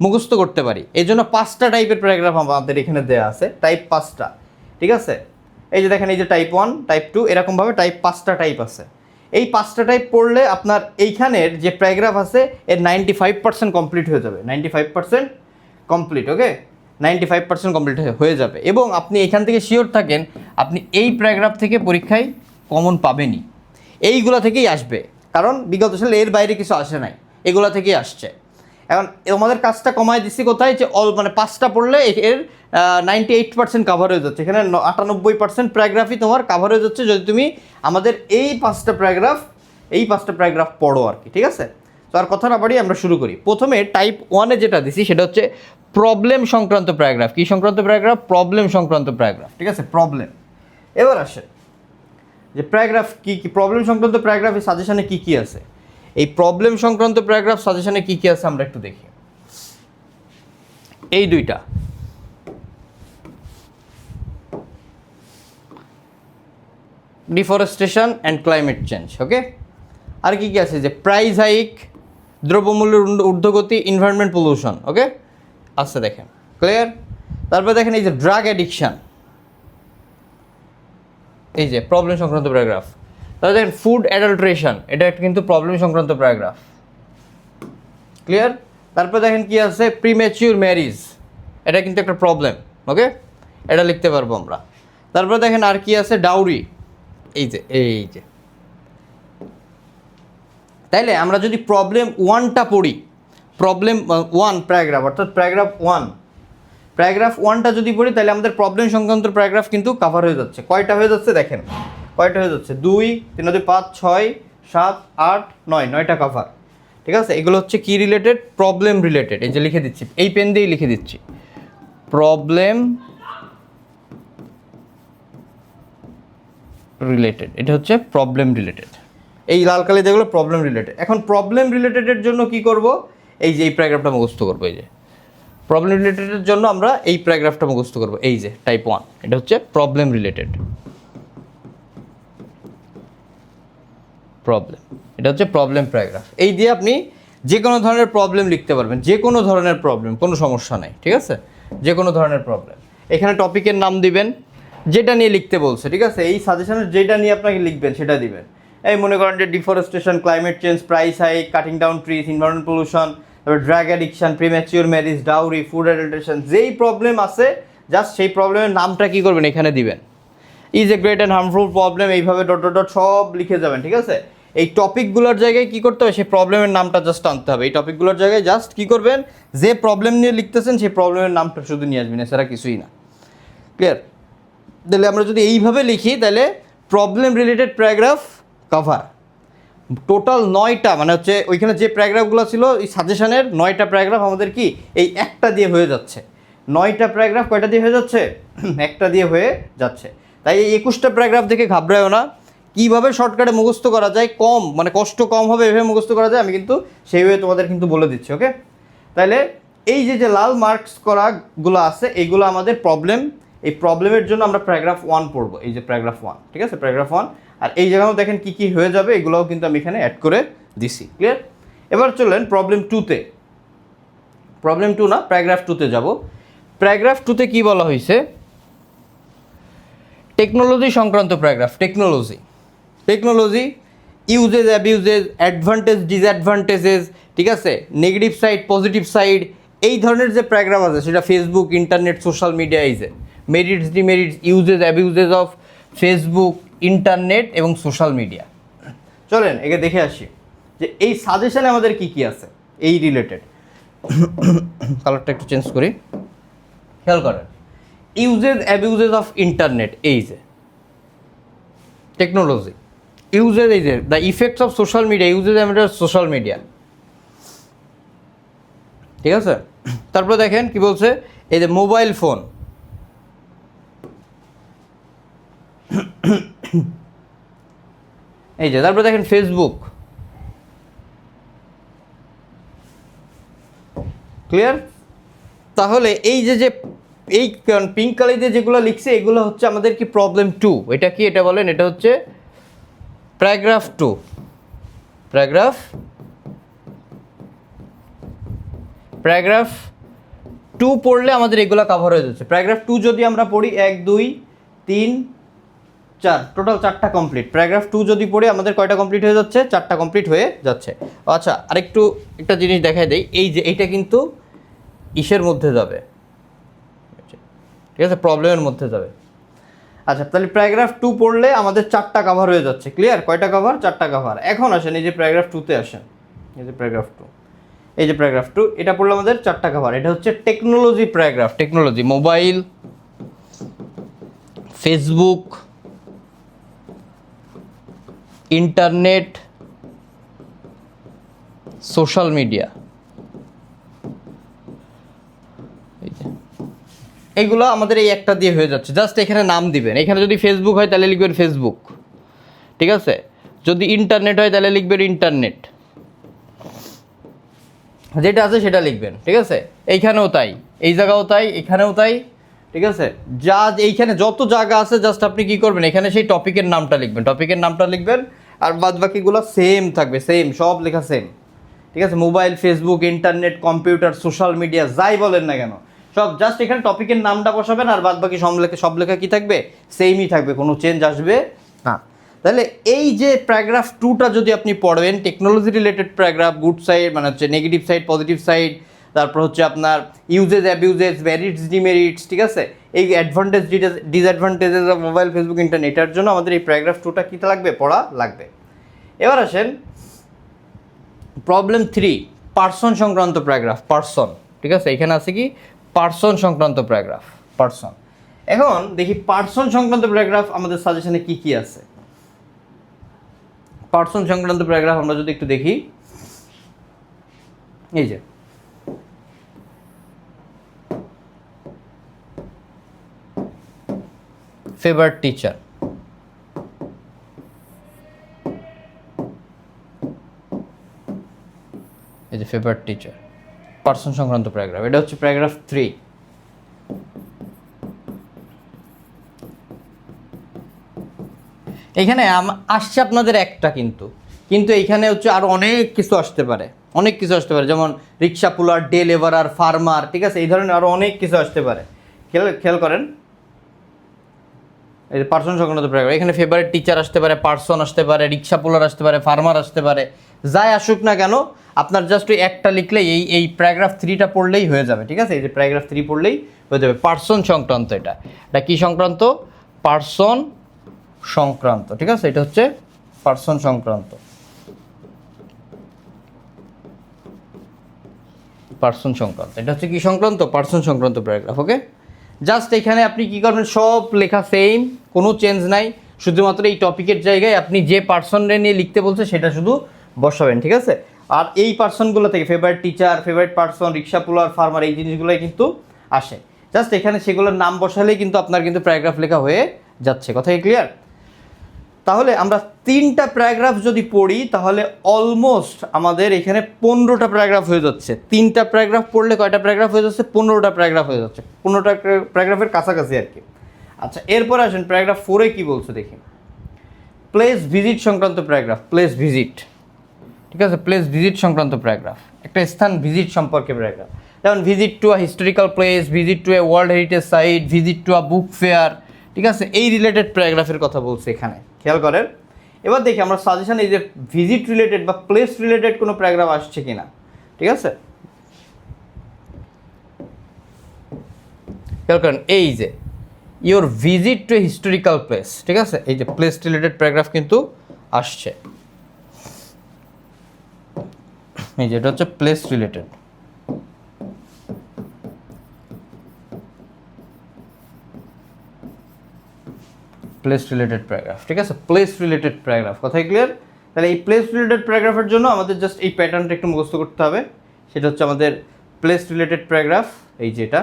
মুখস্থ করতে পারি, এই জন্য 5টা টাইপের প্যারাগ্রাফ আমাদের এখানে দেওয়া আছে, টাইপ 5টা। ঠিক আছে, এই যে দেখেন, এই যে টাইপ 1, টাইপ 2, এরকমভাবে টাইপ 5টা টাইপ আছে। এই 5টা টাইপ পড়লে আপনার এইখানের যে প্যারাগ্রাফ আছে এর 95% কমপ্লিট হয়ে যাবে। 95% কমপ্লিট, ওকে, 95% কমপ্লিট হয়ে যাবে। এবং আপনি এখান থেকে শিওর থাকেন আপনি এই প্যারাগ্রাফ থেকে পরীক্ষায় কমন পাবেনই, এইগুলা থেকেই আসবে, কারণ বিগত সালে এর বাইরে কিছু আসে নাই, এগুলা থেকেই আসছে। এখন আমাদের কাজটা কমায় দিচ্ছি কোথায়, যে মানে 5টা পড়লে এর 98% কাভার হয়ে যাচ্ছে। এখানে 98% প্যারাগ্রাফই তোমার কাভার হয়ে যাচ্ছে যদি তুমি আমাদের এই 5টা প্যারাগ্রাফ পড়ো আর কি। ঠিক আছে, তো আর কথা না বাড়িয়ে আমরা শুরু করি। প্রথমে টাইপ 1-এ যেটা দিছি সেটা হচ্ছে প্রবলেম সংক্রান্ত প্যারাগ্রাফ। কী সংক্রান্ত প্যারাগ্রাফ? প্রবলেম সংক্রান্ত প্যারাগ্রাফ। ঠিক আছে, প্রবলেম। এবার আসে যে প্যারাগ্রাফ কী প্রবলেম সংক্রান্ত প্যারাগ্রাফের সাজেশনে কী আছে। এই প্রবলেম সংক্রান্ত প্যারাগ্রাফ সাজেশনে কী আছে আমরা একটু দেখি। এই দুইটা, ডিফরেস্টেশন অ্যান্ড ক্লাইমেট চেঞ্জ, ওকে। আর কী আছে, যে প্রাইস হাইক, দ্রব্যমূল্যের ঊর্ধ্বগতি, এনভায়রনমেন্ট পলিউশন, ওকে আচ্ছা দেখেন, ক্লিয়ার। তারপরে দেখেন এই যে ড্রাগ অ্যাডিকশান, এই যে প্রবলেম সংক্রান্ত প্যারাগ্রাফ। তারপরে দেখেন ফুড অ্যাডাল্ট্রেশন, এটা একটা কিন্তু প্রবলেম সংক্রান্ত প্যারাগ্রাফ, ক্লিয়ার। তারপরে দেখেন কি আছে, প্রিম্যাচিউর ম্যারিজ, এটা কিন্তু একটা প্রবলেম, ওকে, এটা লিখতে পারবো আমরা। তারপরে দেখেন আর কি আছে, ডাউরি, এই যে তাইলে আমরা যদি প্রবলেম 1টা পড়ি, প্রবলেম 1 প্যারাগ্রাফ, অর্থাৎ প্যারাগ্রাফ 1টা যদি পড়ি তাহলে আমাদের প্রবলেম সংক্রান্ত প্যারাগ্রাফ কিন্তু কাভার হয়ে যাচ্ছে। কয়টা হয়ে যাচ্ছে দেখেন, কয়টা হয়ে যাচ্ছে, 2, 3, 5, 6, 7, 8, 9, 9টা কাভার। ঠিক আছে, এগুলো হচ্ছে কি রিলেটেড, প্রবলেম রিলেটেড। এই যে লিখে দিচ্ছি, এই পেন দিয়েই লিখে দিচ্ছি, প্রবলেম রিলেটেড, এটা হচ্ছে প্রবলেম রিলেটেড। এই লাল কালি যেগুলো প্রবলেম রিলেটেড। এখন প্রবলেম রিলেটেডের জন্য কি করব, এই যে এই প্যারাগ্রাফটা মুখস্থ করবো। এই যে প্রবলেম রিলেটেডের জন্য আমরা এই প্যারাগ্রাফটা মুখস্থ করবো। এই যে টাইপ 1, এটা হচ্ছে প্রবলেম রিলেটেড, প্রবলেম, এটা হচ্ছে প্রবলেম প্যারাগ্রাফ। এই দিয়ে আপনি যে কোনো ধরনের প্রবলেম লিখতে পারবেন, যে কোনো ধরনের প্রবলেম, কোনো সমস্যা নাই। ঠিক আছে, যে কোনো ধরনের প্রবলেম। এখানে টপিকের নাম দিবেন, যেটা নিয়ে লিখতে বলছে। ঠিক আছে, এই সাজেশনের যেটা নিয়ে আপনাকে লিখবেন সেটা দিবেন। এই মনে করেন যে deforestation, climate change, price hike, cutting down trees, environment pollution, তারপর drug addiction, premature marriage, dowry, food adulteration, যেই প্রবলেম আছে জাস্ট সেই প্রবলেমের নামটা কী করবেন এখানে দিবেন। Is a great and harmful problem, এইভাবে ডট ডট ডট সব লিখে যাবেন। ঠিক আছে, এই টপিকগুলোর জায়গায় কী করতে হবে, সেই প্রবলেমের নামটা জাস্ট আনতে হবে। এই টপিকগুলোর জায়গায় জাস্ট কী করবেন, যে প্রবলেম নিয়ে লিখতেছেন সেই প্রবলেমের নামটা শুধু নিয়ে আসবেন, এছাড়া কিছুই না। ক্লিয়ার? তাহলে আমরা যদি এইভাবে লিখি তাহলে problem related paragraph cover total 9টা, মানে হচ্ছে ওইখানে যে প্যারাগ্রাফগুলো ছিল এই সাজেশনের 9টা প্যারাগ্রাফ আমাদের কি এই একটা দিয়ে হয়ে যাচ্ছে। 9টা প্যারাগ্রাফ কয়টা দিয়ে হয়ে যাচ্ছে, একটা দিয়ে হয়ে যাচ্ছে। তাই এই 21টা প্যারাগ্রাফ দেখে ঘাবড়ায়ও না। কীভাবে শর্টকাটে মুখস্থ করা যায়, কম মানে কষ্ট কম হবে এভাবে মুখস্থ করা যায়, আমি কিন্তু সেইভাবে তোমাদের কিন্তু বলে দিচ্ছি, ওকে। তাহলে এই যে লাল মার্কস করাগুলো আছে এইগুলো আমাদের প্রবলেম। এই প্রবলেমের জন্য আমরা প্যারাগ্রাফ 1 পড়বো, এই যে প্যারাগ্রাফ 1। ঠিক আছে, প্যারাগ্রাফ 1। আর এই জায়গাও দেখেন কী কী হয়ে যাবে, এগুলোও কিন্তু আমি এখানে অ্যাড করে দিছি। ক্লিয়ার? এবার চলেন প্রবলেম 2-তে। প্রবলেম 2 না, প্যারাগ্রাফ 2-তে যাব। প্যারাগ্রাফ 2-তে কী বলা হয়েছে, টেকনোলজি সংক্রান্ত paragraph. Technology uses, abuses, advantage, disadvantages, ঠিক আছে, নেগেটিভ সাইড, পজিটিভ সাইড, এই ধরনের যে প্যারাগ্রাফ আছে সেটা ফেসবুক, ইন্টারনেট, সোশ্যাল মিডিয়া, এই যে merits, demerits, uses, abuses of Facebook, internet এবং সোশ্যাল মিডিয়া। চলেন একে দেখে আসি যে এই সাজেশনে আমাদের কি কি আছে এই রিলেটেড। কালারটা একটু চেঞ্জ করি, খেয়াল করেন। ইউজেস, অ্যাবিউজেস অফ ইন্টারনেট, এই যে টেকনোলজি। ইউজেস, এই যে the effects of social media, uses abuses social media. ঠিক আছে, তারপরে দেখেন কি বলছে, এই যে মোবাইল ফোন, এই যে তারপরে দেখেন ফেসবুক। ক্লিয়ার? তাহলে এই যে এই পিঙ্ক কালার দিয়ে যেগুলো লিখছে এগুলো হচ্ছে আমাদের কি প্রবলেম 2। এটা কি, এটা বলেন, এটা হচ্ছে প্যারাগ্রাফ 2। প্যারাগ্রাফ 2 পড়লে আমাদের এগুলো কভার হয়ে যাচ্ছে। প্যারাগ্রাফ 2 যদি আমরা পড়ি 1 2 3 4, টোটাল 4টা কমপ্লিট। প্যারাগ্রাফ 2 যদি পড়ি আমাদের কয়টা কমপ্লিট হয়ে যাচ্ছে? 4টা কমপ্লিট হয়ে যাচ্ছে। আচ্ছা, আরেকটু একটা জিনিস দেখাই দেই, এই যে এইটা কিন্তু ইসের মধ্যে যাবে, ঠিক আছে, প্রবলেমের মধ্যে যাবে। আচ্ছা, তাহলে প্যারাগ্রাফ 2 পড়লে আমাদের 4টা কভার হয়ে যাচ্ছে। ক্লিয়ার? কয়টা কভার? 4টা কভার। এখন আসেন এই যে প্যারাগ্রাফ 2তে আসেন, এই যে প্যারাগ্রাফ 2, এই যে প্যারাগ্রাফ 2, এটা পড়লে আমাদের 4টা কভার। এটা হচ্ছে technology paragraph. Technology, mobile, Facebook, internet, social media, এইগুলো আমাদের এই একটা দিয়ে হয়ে যাচ্ছে। জাস্ট এখানে নাম দিবেন। এখানে যদি ফেসবুক হয় তাহলে লিখবেন ফেসবুক, ঠিক আছে? যদি ইন্টারনেট হয় তাহলে লিখবেন ইন্টারনেট, যেটা আছে সেটা লিখবেন, ঠিক আছে? এইখানেও তাই, এই জায়গাও তাই, এখানেও তাই, ঠিক আছে? যা এইখানে যত জায়গা আছে জাস্ট আপনি কি করবেন, এখানে সেই টপিকের নামটা লিখবেন, আর বাদ বাকিগুলো সেম থাকবে, সেম, সব লেখা সেম, ঠিক আছে? Mobile, Facebook, internet, computer, social media, যাই বলেন না কেন সব জাস্ট এখানে টপিকের নামটা বসাবেন, আর বাদ বাকি সব লেখা কি থাকবে? সেমই থাকবে, কোনো চেঞ্জ আসবে না। তাহলে এই যে প্যারাগ্রাফ 2টা যদি আপনি পড়বেন, technology related paragraph, good side মানে হচ্ছে নেগেটিভ সাইড, পজিটিভ সাইড, তারপর হচ্ছে আপনার ইউজেস, অ্যাবিউজেস, মেরিটস, ডিমেরিটস, ঠিক আছে? এই advantage, disadvantages of mobile, Facebook, internet, এটার জন্য আমাদের এই প্যারাগ্রাফ 2টা কী লাগবে? পড়া লাগবে। এবার আসেন প্রবলেম 3, পার্সন সংক্রান্ত প্যারাগ্রাফ। পার্সন, ঠিক আছে? এখানে আছে কি পার্সন সংক্রান্ত প্যারাগ্রাফ, পার্সন। এখন দেখি পার্সন সংক্রান্ত প্যারাগ্রাফ আমাদের সাজেশনে কি কি আছে। পার্সন সংক্রান্ত প্যারাগ্রাফ আমরা যদি একটু দেখি, এই যে ফেভারিট টিচার, এই যে ফেভারিট টিচার, পার্সন সংক্রান্ত প্যারাগ্রাফ। এটা হচ্ছে প্যারাগ্রাফ 3। এখানে আসছে আপনাদের একটা, কিন্তু এইখানে হচ্ছে আরও অনেক কিছু আসতে পারে, যেমন রিক্সা পুলার, ডে লেবারার, ফার্মার, ঠিক আছে? এই ধরনের আরও অনেক কিছু আসতে পারে। খেয়াল করেন, এই যে পার্সন সংক্রান্ত প্যারাগ্রাফ, এখানে ফেভারিট টিচার আসতে পারে, পার্সন আসতে পারে, রিক্সা পুলার আসতে পারে, ফার্মার আসতে পারে। যাই আসুক না কেন আপনার জাস্ট ওই একটা লিখলেই এই প্যারাগ্রাফ 3টা পড়লেই হয়ে যাবে, ঠিক আছে? এই যে প্যারাগ্রাফ 3 পড়লেই হয়ে যাবে। পার্সন সংক্রান্ত, এটা কি সংক্রান্ত? পার্সন সংক্রান্ত, ঠিক আছে? এটা হচ্ছে পার্সন সংক্রান্ত, এটা হচ্ছে কি সংক্রান্ত? পার্সন সংক্রান্ত প্যারাগ্রাফ। ওকে, জাস্ট এখানে আপনি কি করবেন, সব লেখা সেম, কোনো চেঞ্জ নাই, শুধুমাত্র এই টপিকের জায়গায় আপনি যে পার্সনরে নিয়ে লিখতে বলছে সেটা শুধু বসাবেন, ঠিক আছে? আর এই পার্সনগুলো থেকে ফেভারিট টিচার, ফেভারিট পার্সন, রিক্সা পুলার, ফার্মার, এই জিনিসগুলোই কিন্তু আসে। জাস্ট এখানে সেগুলোর নাম বসালেই কিন্তু আপনার কিন্তু প্যারাগ্রাফ লেখা হয়ে যাচ্ছে। কথা কি ক্লিয়ার? তাহলে আমরা 3টা প্যারাগ্রাফ যদি পড়ি তাহলে অলমোস্ট আমাদের এখানে 15টা প্যারাগ্রাফ হয়ে যাচ্ছে। 3টা প্যারাগ্রাফ পড়লে কয়টা প্যারাগ্রাফ হয়ে যাচ্ছে? 15টা প্যারাগ্রাফ হয়ে যাচ্ছে, 15টা প্যারাগ্রাফের কাছাকাছি আর কি। আচ্ছা, এরপর আসেন প্যারাগ্রাফ 4-এ কী বলছে দেখি। প্লেস ভিজিট সংক্রান্ত প্যারাগ্রাফ, প্লেস ভিজিট, ঠিক আছে? প্লেস ভিজিট সংক্রান্ত প্যারাগ্রাফ, একটা স্থান ভিজিট সম্পর্কে প্যারাগ্রাফ। যেমন visit to a historical place, visit to a world heritage site, visit to a book fair, ঠিক আছে? এই রিলেটেড প্যারাগ্রাফের কথা বলছে এখানে, খেয়াল করেন। এবার দেখি আমরা সাজেশন এই যে ভিজিট রিলেটেড বা প্লেস রিলেটেড কোনো প্যারাগ্রাফ আসছে কিনা, ঠিক আছে? খেয়াল করেন, এই যে your visit to a historical place, ঠিক আছে? এই যে প্লেস রিলেটেড প্যারাগ্রাফ কিন্তু আসছে, এই যে এটা হচ্ছে place related. Place related paragraph, ঠিক আছে? প্লেস রিলেটেড প্যারাগ্রাফ, কথাই ক্লিয়ার? তাহলে এই প্লেস রিলেটেড প্যারাগ্রাফের জন্য আমাদের জাস্ট এই প্যাটার্নটা একটু মুখস্থ করতে হবে। সেটা হচ্ছে আমাদের প্লেস রিলেটেড প্যারাগ্রাফ, এই যেটা,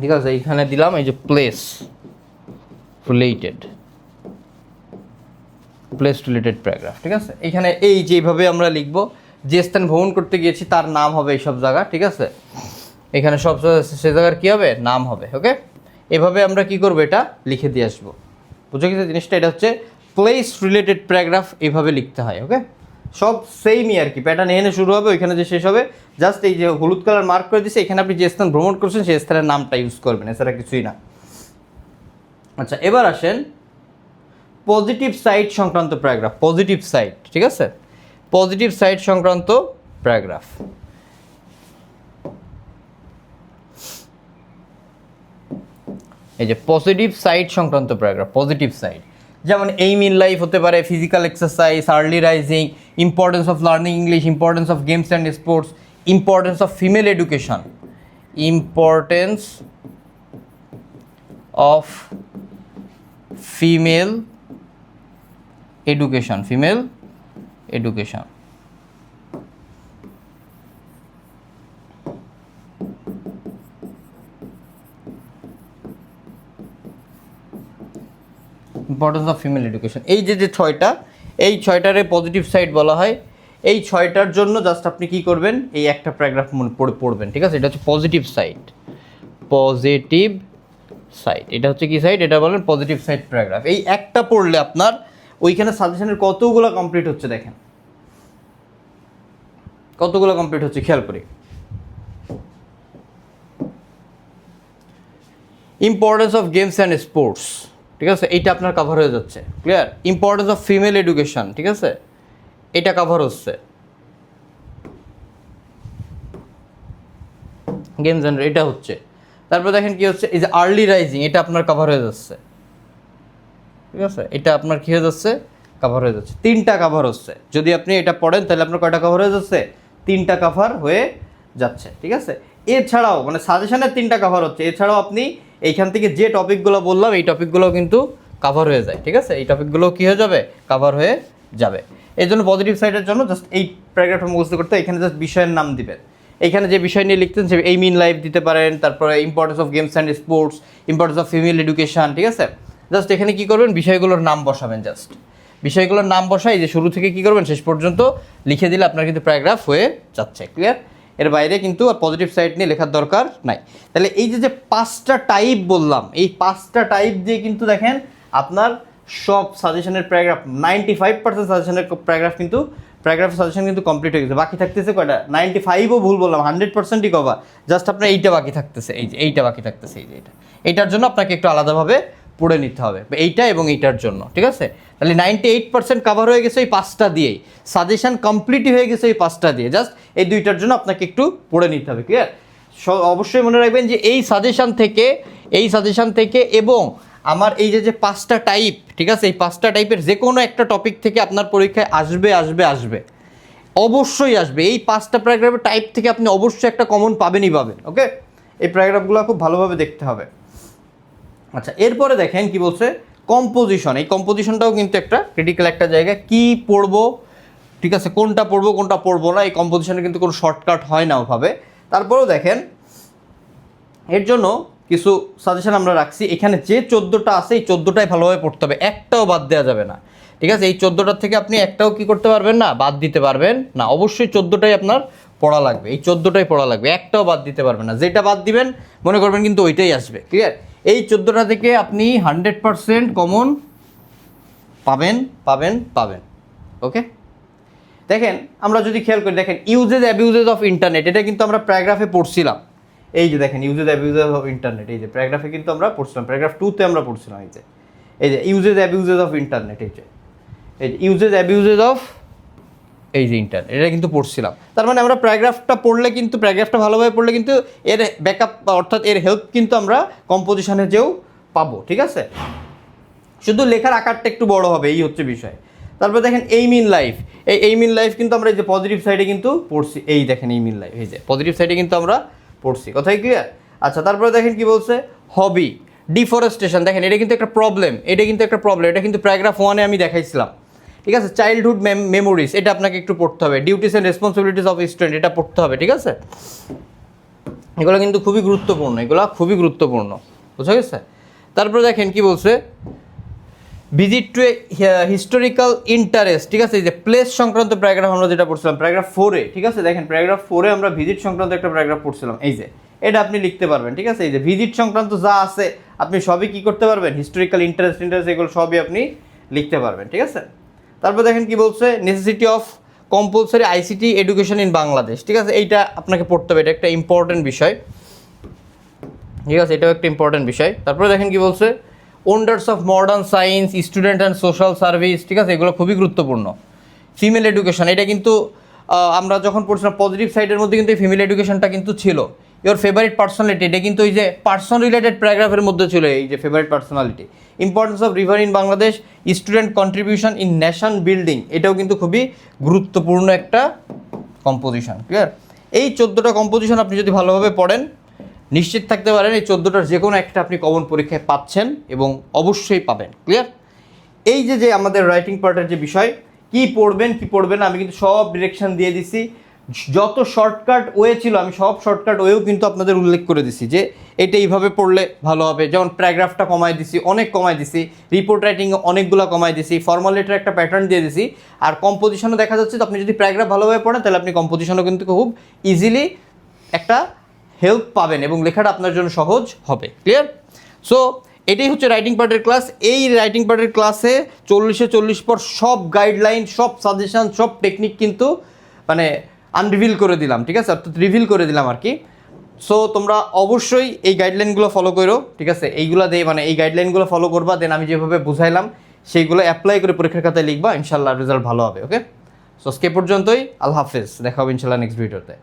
ঠিক আছে? এইখানে দিলাম এই যে প্লেস রিলেটেড প্যারাগ্রাফ, ঠিক আছে? এইখানে এই যেভাবে আমরা লিখবো, যে স্থান ভ্রমণ করতে গিয়েছি তার নাম হবে এইসব জায়গা, ঠিক আছে? এখানে সব সে জায়গার কী হবে, নাম হবে। ওকে, এভাবে আমরা কি করব, এটা লিখে দিয়ে আসবো। বুঝে গেছে জিনিসটা? এটা হচ্ছে প্লেস রিলেটেড প্যারাগ্রাফ, এইভাবে লিখতে হয়। ওকে, সব সেমই আর কি, প্যাটার্ন এখানে শুরু হবে, ওইখানে যে শেষ হবে। জাস্ট এই যে হলুদ কালার মার্ক করে দিচ্ছে, এখানে আপনি যে স্থান ভ্রমণ করছেন সেই স্থানের নামটা ইউজ করবেন, এছাড়া কিছুই না। আচ্ছা, এবার আসেন পজিটিভ সাইড সংক্রান্ত প্যারাগ্রাফ। পজিটিভ সাইড, ঠিক আছে, পজিটিভ সাইড সংক্রান্ত প্যারাগ্রাফ। এই যে পজিটিভ সাইড সংক্রান্ত প্যারাগ্রাফ, পজিটিভ সাইড, যেমন এইম ইন লাইফ হতে পারে, physical exercise, early rising, importance of learning English, importance of games and sports, importance of female education, importance of female education, female education. Importance of female education, এই যে ছয়টা, এই ছয়টারে positive side বলা হয়। এই ছয়টার জন্য জাস্ট আপনি কি করবেন, এই একটা প্যারাগ্রাফ পড়বেন, ঠিক আছে? এটা হচ্ছে পজিটিভ সাইড, পজিটিভ সাইড। এটা হচ্ছে কি সাইড, এটা বলেন পজিটিভ সাইড প্যারাগ্রাফ। এই একটা পড়লে আপনার ওইখানে সাজেশনের কতগুলো কমপ্লিট হচ্ছে দেখেন, কতগুলো কমপ্লিট হচ্ছে খেয়াল করি। Importance of games and sports, ঠিক আছে, এইটা আপনার কাভার হয়ে যাচ্ছে, clear. Importance of female education, ঠিক আছে, এটা কাভার হচ্ছে। গেমস অ্যান্ড এটা হচ্ছে। তারপর দেখেন কি হচ্ছে, এই যে আর্লি রাইজিং, এটা আপনার কাভার হয়ে যাচ্ছে, ঠিক আছে, এটা আপনার কী হয়ে যাচ্ছে, কাভার হয়ে যাচ্ছে। তিনটা কাভার হচ্ছে, যদি আপনি এটা পড়েন তাহলে আপনার কয়টা কাভার হয়ে যাচ্ছে, তিনটা কাভার হয়ে যাচ্ছে, ঠিক আছে। এছাড়াও মানে সাজেশনের তিনটা কাভার হচ্ছে, এছাড়াও আপনি এইখান থেকে যে টপিকগুলো বললাম এই টপিকগুলো কিন্তু কাভার হয়ে যায়, ঠিক আছে, এই টপিকগুলো কী হয়ে যাবে, কাভার হয়ে যাবে। এই জন্য পজিটিভ সাইডের জন্য জাস্ট এই প্যারাগ্রাফটা মুখস্থ করতে, এখানে জাস্ট বিষয়ের নাম দিবেন। এইখানে যে বিষয় নিয়ে লিখতেন সে এইম ইন লাইফ দিতে পারেন, তারপরে importance of games and sports, importance of female education, ঠিক আছে। জাস্ট এখানে কী করবেন, বিষয়গুলোর নাম বসাবেন, জাস্ট বিষয়গুলোর নাম বসাই যে শুরু থেকে কী করবেন শেষ পর্যন্ত লিখে দিলে আপনার কিন্তু প্যারাগ্রাফ হয়ে যাচ্ছে, ক্লিয়ার। এর বাইরে কিন্তু আর পজিটিভ সাইড নিয়ে লেখার দরকার নাই। তাহলে এই যে পাঁচটা টাইপ বললাম, এই পাঁচটা টাইপ দিয়ে কিন্তু দেখেন আপনার সব সাজেশনের প্যারাগ্রাফ 95% সাজেশনের প্যারাগ্রাফ কিন্তু প্যারাগ্রাফ সাজেশন কিন্তু কমপ্লিট হয়ে গেছে। বাকি থাকতেছে কয়টা, 95ও ভুল বললাম, 100%ই কভার। জাস্ট আপনার এইটা বাকি থাকতেছে, এই যে এইটা বাকি থাকতেছে, এই যে এইটার জন্য আপনাকে একটু আলাদাভাবে পড়ে নিতে হবে, এইটা এবং এইটার জন্য, ঠিক আছে। তাহলে 98% কাভার হয়ে গেছে এই পাঁচটা দিয়েই, সাজেশন কমপ্লিটই হয়ে গেছে এই পাঁচটা দিয়ে। জাস্ট এই দুইটার জন্য আপনাকে একটু পড়ে নিতে হবে, ক্লিয়ার। অবশ্যই মনে রাখবেন যে এই সাজেশন থেকে এবং আমার এই যে পাঁচটা টাইপ, ঠিক আছে, এই পাঁচটা টাইপের যে কোনো একটা টপিক থেকে আপনার পরীক্ষায় আসবে, অবশ্যই আসবে। এই পাঁচটা প্যারাগ্রাফের টাইপ থেকে আপনি অবশ্যই একটা কমন পাবেনই পাবেন। ওকে, এই প্যারাগ্রাফগুলো খুব ভালোভাবে দেখতে হবে। আচ্ছা, এরপরে দেখেন কি বলছে, কম্পোজিশন। এই কম্পোজিশনটাও কিন্তু একটা ক্রিটিক্যাল একটা জায়গা, কি পড়বো, ঠিক আছে, কোনটা পড়বো না, এই কম্পোজিশনে কিন্তু কোনো শর্টকাট হয় না ওভাবে। তারপরেও দেখেন এর জন্য কিছু সাজেশন আমরা রাখছি। এখানে যে 14টা আছে এই 14টাই ভালোভাবে পড়তে হবে, একটাও বাদ দেওয়া যাবে না, ঠিক আছে। এই 14টার থেকে আপনি একটাও কি করতে পারবেন না, বাদ দিতে পারবেন না। অবশ্যই 14টাই আপনার পড়া লাগবে, এই 14টাই পড়া লাগবে, একটাও বাদ দিতে পারবেন না। যেটা বাদ দিবেন মনে করবেন কিন্তু ওইটাই আসবে, ক্লিয়ার। এই 14টা থেকে আপনি 100% কমন পাবেন। ওকে, দেখেন আমরা যদি খেয়াল করি, দেখেন ইউজেস অ্যাবিউজেস অফ ইন্টারনেট, এটা কিন্তু আমরা প্যারাগ্রাফে পড়ছিলাম। এই যে দেখেন ইউজেস অ্যাবিউজেস অফ ইন্টারনেট, এই যে প্যারাগ্রাফে কিন্তু আমরা পড়ছিলাম, প্যারাগ্রাফ 2-তে আমরা পড়ছিলাম। এই যে ইউজেস অ্যাবিউজেস অফ ইন্টারনেট, এই যে ইউজেস অ্যাবিউজেস অফ এই যে ইন্টারনেট, এটা কিন্তু পড়ছিলাম। তার মানে আমরা প্যারাগ্রাফটা পড়লে কিন্তু, প্যারাগ্রাফটা ভালোভাবে পড়লে কিন্তু এর ব্যাকআপ অর্থাৎ এর হেল্প কিন্তু আমরা কম্পোজিশনে যেও পাবো, ঠিক আছে। শুধু লেখার আকারটা একটু বড় হবে, এই হচ্ছে বিষয়। তারপর দেখেন এইম ইন লাইফ, এই এইম ইন লাইফ কিন্তু আমরা এই যে পজিটিভ সাইডে কিন্তু পড়ছি, এই দেখেন এইম ইন লাইফ, এই যে পজিটিভ সাইডে কিন্তু আমরা পড়ছি, কথাই ক্লিয়ার। আচ্ছা, তারপরে দেখেন কি বলছে, হবি, ডিফরেস্টেশন, দেখেন এটা কিন্তু একটা প্রবলেম, এটা কিন্তু প্যারাগ্রাফ 1-এ আমি দেখাইছিলাম, ঠিক আছে। চাইল্ডহুড মেমোরিজ, এটা আপনাকে একটু পড়তে হবে। Duties and responsibilities of student, এটা পড়তে হবে, ঠিক আছে। এগুলো কিন্তু খুবই গুরুত্বপূর্ণ, বুঝা গেছে। তারপরে দেখেন কি বলছে, visit to a historical interest, ঠিক আছে। এই যে প্লেস সংক্রান্ত প্যারাগ্রাফ আমরা যেটা পড়ছিলাম প্যারাগ্রাফ 4-এ, ঠিক আছে। দেখেন প্যারাগ্রাফ 4-এ আমরা ভিজিট সংক্রান্ত একটা প্যারাগ্রাফ পড়ছিলাম, এই যে এটা আপনি লিখতে পারবেন, ঠিক আছে। এই যে ভিজিট সংক্রান্ত যা আছে আপনি সবই কি করতে পারবেন, হিস্টোরিক্যাল ইন্টারেস্ট এগুলো সবই আপনি লিখতে পারবেন, ঠিক আছে। তারপর দেখেন কি বলছে, necessity of compulsory ICT education in Bangladesh, ঠিক আছে। এইটা আপনাকে পড়তে হবে, এটা একটা ইম্পর্টেন্ট বিষয়, ঠিক আছে, এটাও একটা ইম্পর্টেন্ট বিষয়। তারপরে দেখেন কি বলছে, wanders of modern science, student and social service, ঠিক আছে, এগুলো খুবই গুরুত্বপূর্ণ। ফিমেল এডুকেশন, এটা কিন্তু আমরা যখন পড়ছিলাম পজিটিভ সাইডের মধ্যে কিন্তু এই ফিমেল এডুকেশনটা কিন্তু ছিল। ইওর ফেভারিট পার্সোনালিটি, এটা কিন্তু ওই যে পার্সন রিলেটেড প্যারাগ্রাফের মধ্যে ছিল এই যে favourite personality. Importance of river in Bangladesh, student contribution in nation building, এটাও কিন্তু খুবই গুরুত্বপূর্ণ একটা কম্পোজিশন, ক্লিয়ার। এই 14টা কম্পোজিশন আপনি যদি ভালোভাবে পড়েন, নিশ্চিত থাকতে পারেন এই 14টার যে কোনো একটা আপনি কমন পরীক্ষায় পাচ্ছেন এবং অবশ্যই পাবেন, ক্লিয়ার। এই যে আমাদের রাইটিং পার্টের যে বিষয়, কি পড়বেন কি পড়বেন আমি কিন্তু সব ডিরেকশন দিয়ে দিছি। যত শর্টকাট ওয়ে ছিল আমি সব শর্টকাট ওয়েও কিন্তু আপনাদের উল্লেখ করে দিছি যে এটা এইভাবে পড়লে ভালো হবে। যেমন প্যারাগ্রাফটা কমাই দিছি, অনেক কমাই দিছি, রিপোর্ট রাইটিং অনেকগুলো কমাই দিছি, ফর্মাল লেটার একটা প্যাটার্ন দিয়ে দিছি, আর কম্পোজিশনও দেখা যাচ্ছে। তো আপনি যদি প্যারাগ্রাফ ভালোভাবে পড়েন তাহলে আপনি কম্পোজিশনও কিন্তু খুব ইজিলি একটা হেল্প পাবেন এবং লেখাটা আপনার জন্য সহজ হবে, ক্লিয়ার। সো এটাই হচ্ছে রাইটিং পার্টের ক্লাস। এই রাইটিং পার্টের ক্লাসে 40-40 পর সব গাইডলাইন, সব সাজেশন, সব টেকনিক কিন্তু মানে আনরিভিল করে দিলাম, ঠিক আছে, অর্থাৎ রিভিল করে দিলাম আর কি। সো তোমরা অবশ্যই এই গাইডলাইনগুলো ফলো করো, ঠিক আছে। এইগুলো দিয়ে মানে এই গাইডলাইনগুলো ফলো করবা, দেন আমি যেভাবে বুঝাইলাম সেইগুলো অ্যাপ্লাই করে পরীক্ষার খাতায় লিখবা, ইনশাল্লাহ রেজাল্ট ভালো হবে, ওকে। সো আজকে পর্যন্তই, আল্লাহ হাফেজ, দেখা হবে ইনশাল্লাহ নেক্সট ভিডিওতে।